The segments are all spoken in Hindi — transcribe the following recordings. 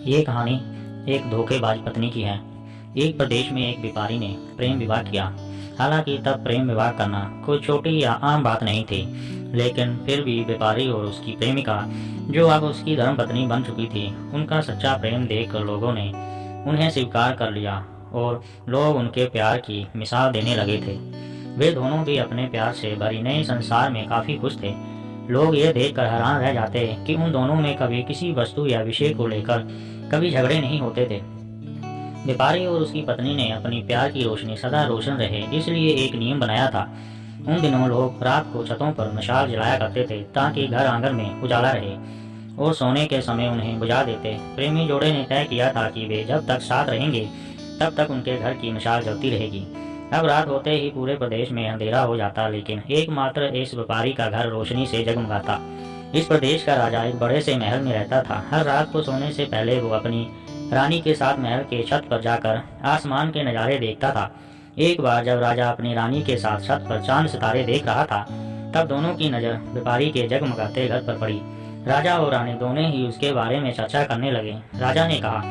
ये कहानी एक धोखेबाज पत्नी की है। एक प्रदेश में एक व्यापारी ने प्रेम विवाह किया। हालांकि तब प्रेम विवाह करना कोई छोटी या आम बात नहीं थी, लेकिन फिर भी व्यापारी और उसकी प्रेमिका, जो अब उसकी धर्मपत्नी बन चुकी थी, उनका सच्चा प्रेम देखकर लोगों ने उन्हें स्वीकार कर लिया और लोग उनके प्यार की मिसाल देने लगे थे। वे दोनों भी अपने प्यार से भरी नए संसार में काफ़ी खुश थे। लोग ये देखकर हैरान रह जाते कि उन दोनों में कभी किसी वस्तु या विषय को लेकर कभी झगड़े नहीं होते थे। व्यापारी और उसकी पत्नी ने अपनी प्यार की रोशनी सदा रोशन रहे, इसलिए एक नियम बनाया था। उन दिनों लोग रात को छतों पर मशाल जलाया करते थे ताकि घर आंगन में उजाला रहे, और सोने के समय उन्हें बुझा देते। प्रेमी जोड़े ने तय किया था कि वे जब तक साथ रहेंगे तब तक उनके घर की मशाल जलती रहेगी। अब रात होते ही पूरे प्रदेश में अंधेरा हो जाता, लेकिन एकमात्र इस व्यापारी का घर रोशनी से जगमगाता। इस प्रदेश का राजा एक बड़े से महल में रहता था। हर रात को सोने से पहले वो अपनी रानी के साथ महल के छत पर जाकर आसमान के नज़ारे देखता था। एक बार जब राजा अपनी रानी के साथ छत पर चांद सितारे देख रहा था, तब दोनों की नज़र व्यापारी के जगमगाते घर पर पड़ी। राजा और रानी दोनों ही उसके बारे में चर्चा करने लगे। राजा ने कहा,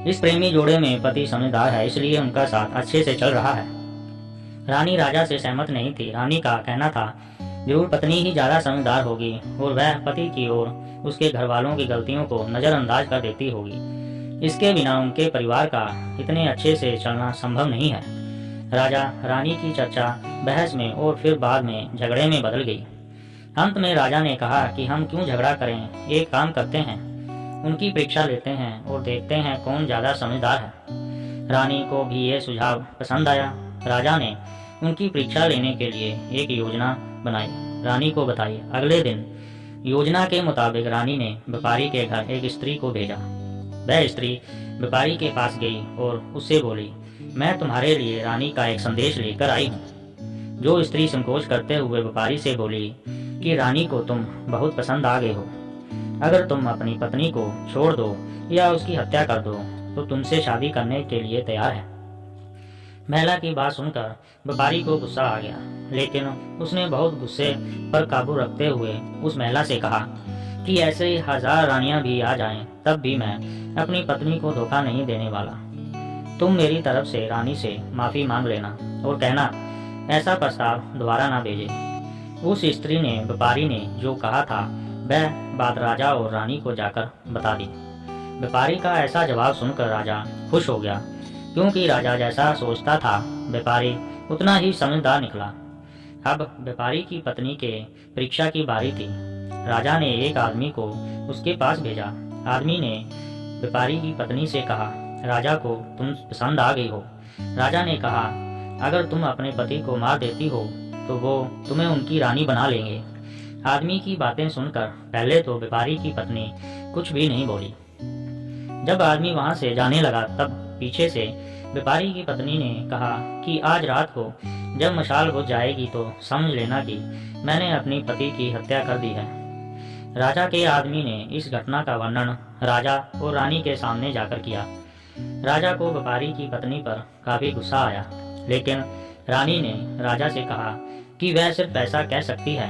इस प्रेमी जोड़े में पति समझदार है, इसलिए उनका साथ अच्छे से चल रहा है। रानी राजा से सहमत नहीं थी। रानी का कहना था, जरूर पत्नी ही ज़्यादा समझदार होगी और वह पति की और उसके घर वालों की गलतियों को नज़रअंदाज कर देती होगी। इसके बिना उनके परिवार का इतने अच्छे से चलना संभव नहीं है। राजा रानी की चर्चा बहस में और फिर बाद में झगड़े में बदल गई। अंत में राजा ने कहा कि हम क्यों झगड़ा करें, एक काम करते हैं, उनकी परीक्षा लेते हैं और देखते हैं कौन ज़्यादा समझदार है। रानी को भी ये सुझाव पसंद आया। राजा ने उनकी परीक्षा लेने के लिए एक योजना बनाई, रानी को बताई। अगले दिन योजना के मुताबिक रानी ने व्यापारी के घर एक स्त्री को भेजा। वह स्त्री व्यापारी के पास गई और उससे बोली, मैं तुम्हारे लिए रानी का एक संदेश लेकर आई हूँ। जो स्त्री संकोच करते हुए व्यापारी से बोली कि रानी को तुम बहुत पसंद आ गए हो। अगर तुम अपनी पत्नी को छोड़ दो या उसकी हत्या कर दो तो तुमसे शादी करने के लिए तैयार है। महिला की बात सुनकर व्यापारी को गुस्सा आ गया, लेकिन उसने बहुत गुस्से पर काबू रखते हुए उस महिला से कहा कि ऐसे 1000 रानियां भी आ जाएं, तब भी मैं अपनी पत्नी को धोखा नहीं देने वाला। तुम मेरी तरफ से रानी से माफ़ी मांग लेना और कहना ऐसा प्रस्ताव दोबारा ना भेजे। उस स्त्री ने व्यापारी ने जो कहा था वह बात राजा और रानी को जाकर बता दी। व्यापारी का ऐसा जवाब सुनकर राजा खुश हो गया, क्योंकि राजा जैसा सोचता था व्यापारी उतना ही समझदार निकला। अब व्यापारी की पत्नी के परीक्षा की बारी थी। राजा ने एक आदमी को उसके पास भेजा। आदमी ने व्यापारी की पत्नी से कहा, राजा को तुम पसंद आ गई हो। राजा ने कहा, अगर तुम अपने पति को मार देती हो तो वो तुम्हें उनकी रानी बना लेंगे। आदमी की बातें सुनकर पहले तो व्यापारी की पत्नी कुछ भी नहीं बोली। जब आदमी वहां से जाने लगा तब पीछे से व्यापारी की पत्नी ने कहा कि आज रात को जब मशाल बुझ जाएगी तो समझ लेना कि मैंने अपनी पति की हत्या कर दी है। राजा के आदमी ने इस घटना का वर्णन राजा और रानी के सामने जाकर किया। राजा को व्यापारी की पत्नी पर काफी गुस्सा आया, लेकिन रानी ने राजा से कहा कि वह सिर्फ ऐसा कह सकती है,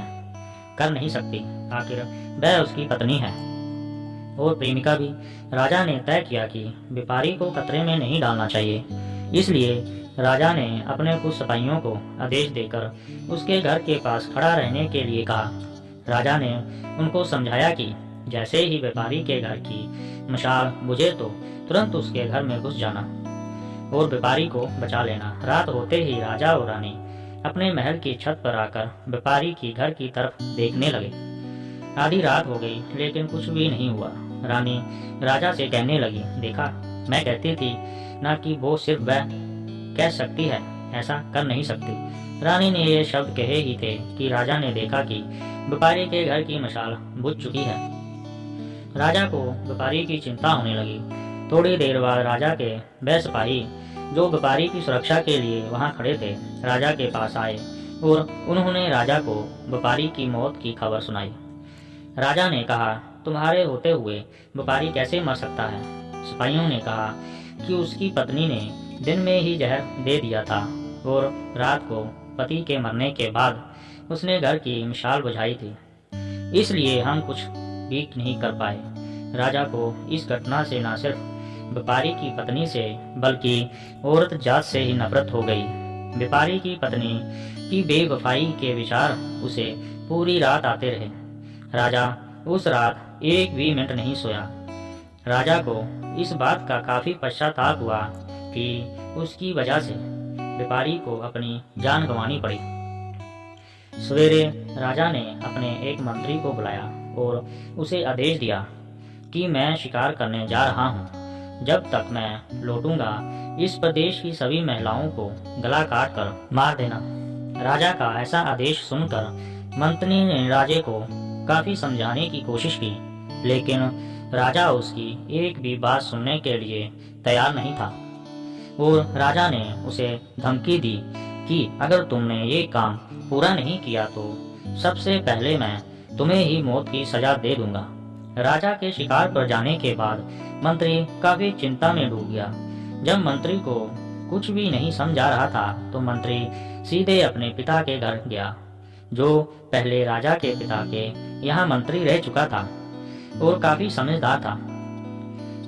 कर नहीं सकती, आखिर वह उसकी पत्नी है और प्रेमिका भी। राजा ने तय किया कि व्यापारी को खतरे में नहीं डालना चाहिए, इसलिए राजा ने अपने कुछ सिपाहियों को आदेश देकर उसके घर के पास खड़ा रहने के लिए कहा। राजा ने उनको समझाया कि जैसे ही व्यापारी के घर की मशाल बुझे तो तुरंत उसके घर में घुस जाना और व्यापारी को बचा लेना। रात होते ही राजा और रानी अपने महल की छत पर आकर व्यापारी की घर की तरफ देखने लगे। आधी रात हो गई, लेकिन कुछ भी नहीं हुआ। रानी राजा से कहने लगी, देखा, मैं कहती थी ना कि वो सिर्फ वह कह सकती है, ऐसा कर नहीं सकती। रानी ने ये शब्द कहे ही थे कि राजा ने देखा कि व्यापारी के घर की मशाल बुझ चुकी है। राजा को व्यापारी की चिंता होने लगी। थोड़ी देर बाद राजा के वह सिपाही जो व्यापारी की सुरक्षा के लिए वहां खड़े थे, राजा के पास आए और उन्होंने राजा को व्यापारी की मौत की खबर सुनाई। राजा ने कहा, तुम्हारे होते हुए व्यापारी कैसे मर सकता है? सिपाहियों ने कहा कि उसकी पत्नी ने दिन में ही जहर दे दिया था और रात को पति के मरने के बाद उसने घर की मिसाल बुझाई थी, इसलिए हम कुछ भी नहीं कर पाए। राजा को इस घटना से न सिर्फ व्यापारी की पत्नी से बल्कि औरत जात से ही नफरत हो गई। व्यापारी की पत्नी की बेवफाई के विचार उसे पूरी रात आते रहे। राजा उस रात एक भी मिनट नहीं सोया। राजा को इस बात का काफी पश्चाताप हुआ कि उसकी वजह से व्यापारी को अपनी जान गंवानी पड़ी। सवेरे राजा ने अपने एक मंत्री को बुलाया और उसे आदेश दिया कि मैं शिकार करने जा रहा हूँ। जब तक मैं लौटूंगा इस प्रदेश की सभी महिलाओं को गला काट कर मार देना। राजा का ऐसा आदेश सुनकर मंत्री ने राजे को काफी समझाने की कोशिश की, लेकिन राजा उसकी एक भी बात सुनने के लिए तैयार नहीं था और राजा ने उसे धमकी दी कि अगर तुमने ये काम पूरा नहीं किया तो सबसे पहले मैं तुम्हें ही मौत की सजा दे दूंगा। राजा के शिकार पर जाने के बाद मंत्री काफी चिंता में डूब गया। जब मंत्री को कुछ भी नहीं समझ आ रहा था तो मंत्री सीधे अपने पिता के घर गया, जो पहले राजा के पिता के यहाँ मंत्री रह चुका था और काफी समझदार था।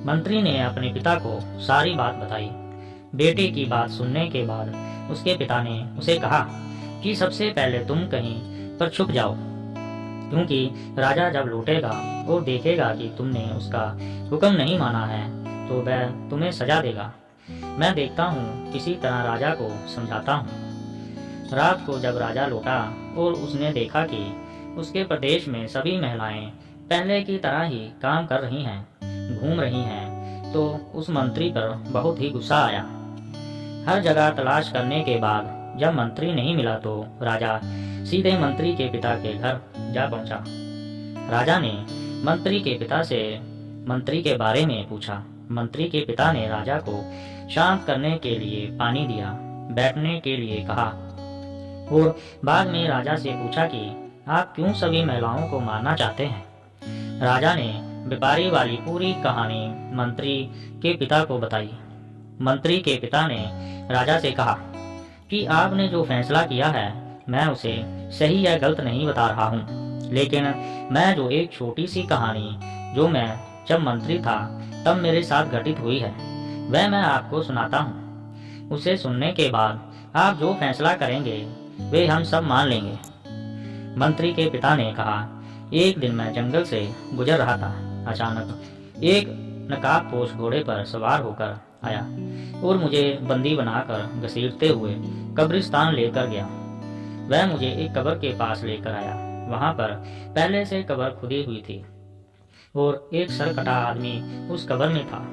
मंत्री ने अपने पिता को सारी बात बताई। बेटे की बात सुनने के बाद उसके पिता ने उसे कहा कि सबसे पहले तुम कहीं पर छुप जाओ, क्योंकि राजा जब लौटेगा और देखेगा कि तुमने उसका हुक्म नहीं माना है तो वह तुम्हें सजा देगा। मैं देखता हूँ किसी तरह राजा को समझाता हूँ। रात को जब राजा लौटा और उसने देखा कि उसके प्रदेश में सभी महिलाएं पहले की तरह ही काम कर रही हैं, घूम रही हैं, तो उस मंत्री पर बहुत ही गुस्सा आया। हर जगह तलाश करने के बाद जब मंत्री नहीं मिला तो राजा सीधे मंत्री के पिता के घर जा पहुंचा। राजा ने मंत्री के पिता से मंत्री के बारे में पूछा। मंत्री के पिता ने राजा को शांत करने के लिए पानी दिया, बैठने के लिए कहा और बाद में राजा से पूछा कि आप क्यों सभी महिलाओं को मारना चाहते हैं। राजा ने व्यापारी वाली पूरी कहानी मंत्री के पिता को बताई। मंत्री के पिता ने राजा से कहा कि आपने जो फैसला किया है मैं उसे सही या गलत नहीं बता रहा हूँ, लेकिन मैं जो एक छोटी सी कहानी जो मैं जब मंत्री था तब मेरे साथ घटित हुई है वह मैं आपको सुनाता हूँ। उसे सुनने के बाद आप जो फैसला करेंगे वे हम सब मान लेंगे। मंत्री के पिता ने कहा, एक दिन मैं जंगल से गुजर रहा था। अचानक एक नकाबपोश घोड़े पर सवार होकर आया और मुझे बंदी बनाकर घसीटते हुए कब्रिस्तान लेकर गया। वह मुझे एक कब्र के पास लेकर आया। वहां पर पहले से कब्र खुदी हुई थी और एक सरकटा आदमी उस कब्र में था।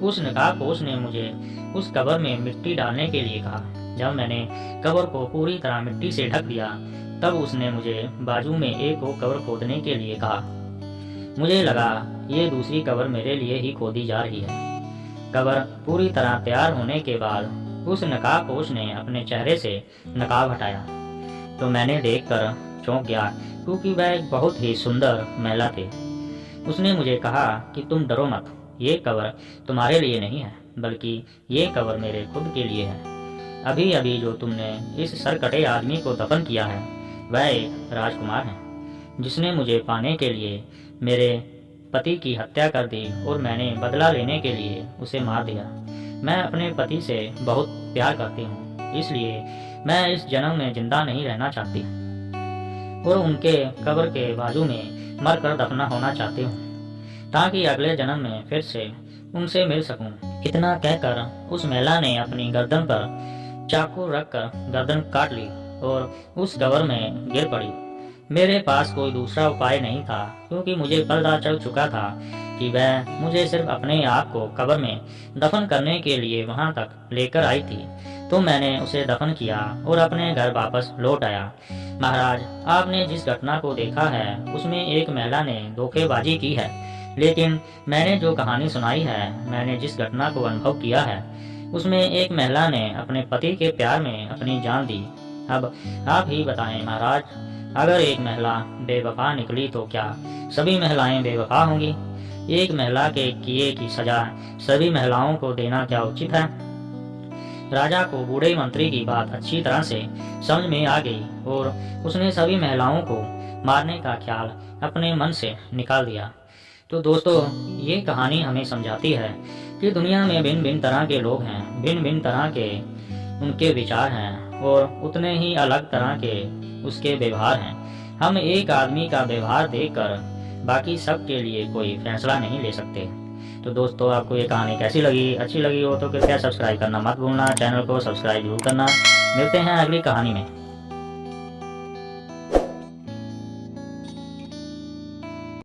उस नकाबपोश ने मुझे उस कब्र में मिट्टी डालने के लिए कहा। जब मैंने कब्र को पूरी तरह मिट्टी से ढक दिया तब उसने मुझे बाजू में एक और कब्र खोदने के लिए कहा। मुझे लगा ये दूसरी कब्र मेरे लिए ही खोदी जा रही है। कब्र पूरी तरह तैयार होने के बाद उस नकाबपोश ने अपने चेहरे से नकाब हटाया तो मैंने देखकर चौंक गया, क्योंकि वह एक बहुत ही सुंदर महिला थी। उसने मुझे कहा कि तुम डरो मत, ये कब्र तुम्हारे लिए नहीं है बल्कि ये कब्र मेरे खुद के लिए है। अभी अभी जो तुमने इस सरकटे आदमी को दफन किया है वह एक राजकुमार है, जिसने मुझे पाने के लिए मेरे पति की हत्या कर दी और मैंने बदला लेने के लिए उसे मार दिया। मैं अपने पति से बहुत प्यार करती हूँ, इसलिए मैं इस जन्म में जिंदा नहीं रहना चाहती और उनके कब्र के बाजू में मरकर दफना होना चाहती हूँ, ताकि अगले जन्म में फिर से उनसे मिल सकूं। इतना कहकर उस महिला ने अपनी गर्दन पर चाकू रखकर गर्दन काट ली और उस कब्र में गिर पड़ी। मेरे पास कोई दूसरा उपाय नहीं था, क्योंकि मुझे पता चल चुका था कि वह मुझे सिर्फ अपने आप को कब्र में दफन करने के लिए वहां तक लेकर आई थी। तो मैंने उसे दफन किया और अपने घर वापस लौट आया। महाराज, आपने जिस घटना को देखा है उसमें एक महिला ने धोखेबाजी की है, लेकिन मैंने जो कहानी सुनाई है, मैंने जिस घटना को अनुभव किया है, उसमें एक महिला ने अपने पति के प्यार में अपनी जान दी। अब आप ही बताएं महाराज, अगर एक महिला बेवफा निकली तो क्या सभी महिलाएं बेवफा होंगी? एक महिला के किए की सजा सभी महिलाओं को देना क्या उचित है? राजा को बूढ़े मंत्री की बात अच्छी तरह से समझ में आ गई और उसने सभी महिलाओं को मारने का ख्याल अपने मन से निकाल दिया। तो दोस्तों, ये कहानी हमें समझाती है कि दुनिया में भिन्न भिन्न तरह के लोग हैं, भिन्न भिन्न तरह के उनके विचार हैं और उतने ही अलग तरह के उसके व्यवहार हैं। हम एक आदमी का व्यवहार देखकर बाकी सब के लिए कोई फैसला नहीं ले सकते। तो दोस्तों, आपको ये कहानी कैसी लगी? अच्छी लगी हो तो कृपया सब्सक्राइब करना मत भूलना, चैनल को सब्सक्राइब जरूर करना। मिलते हैं अगली कहानी में।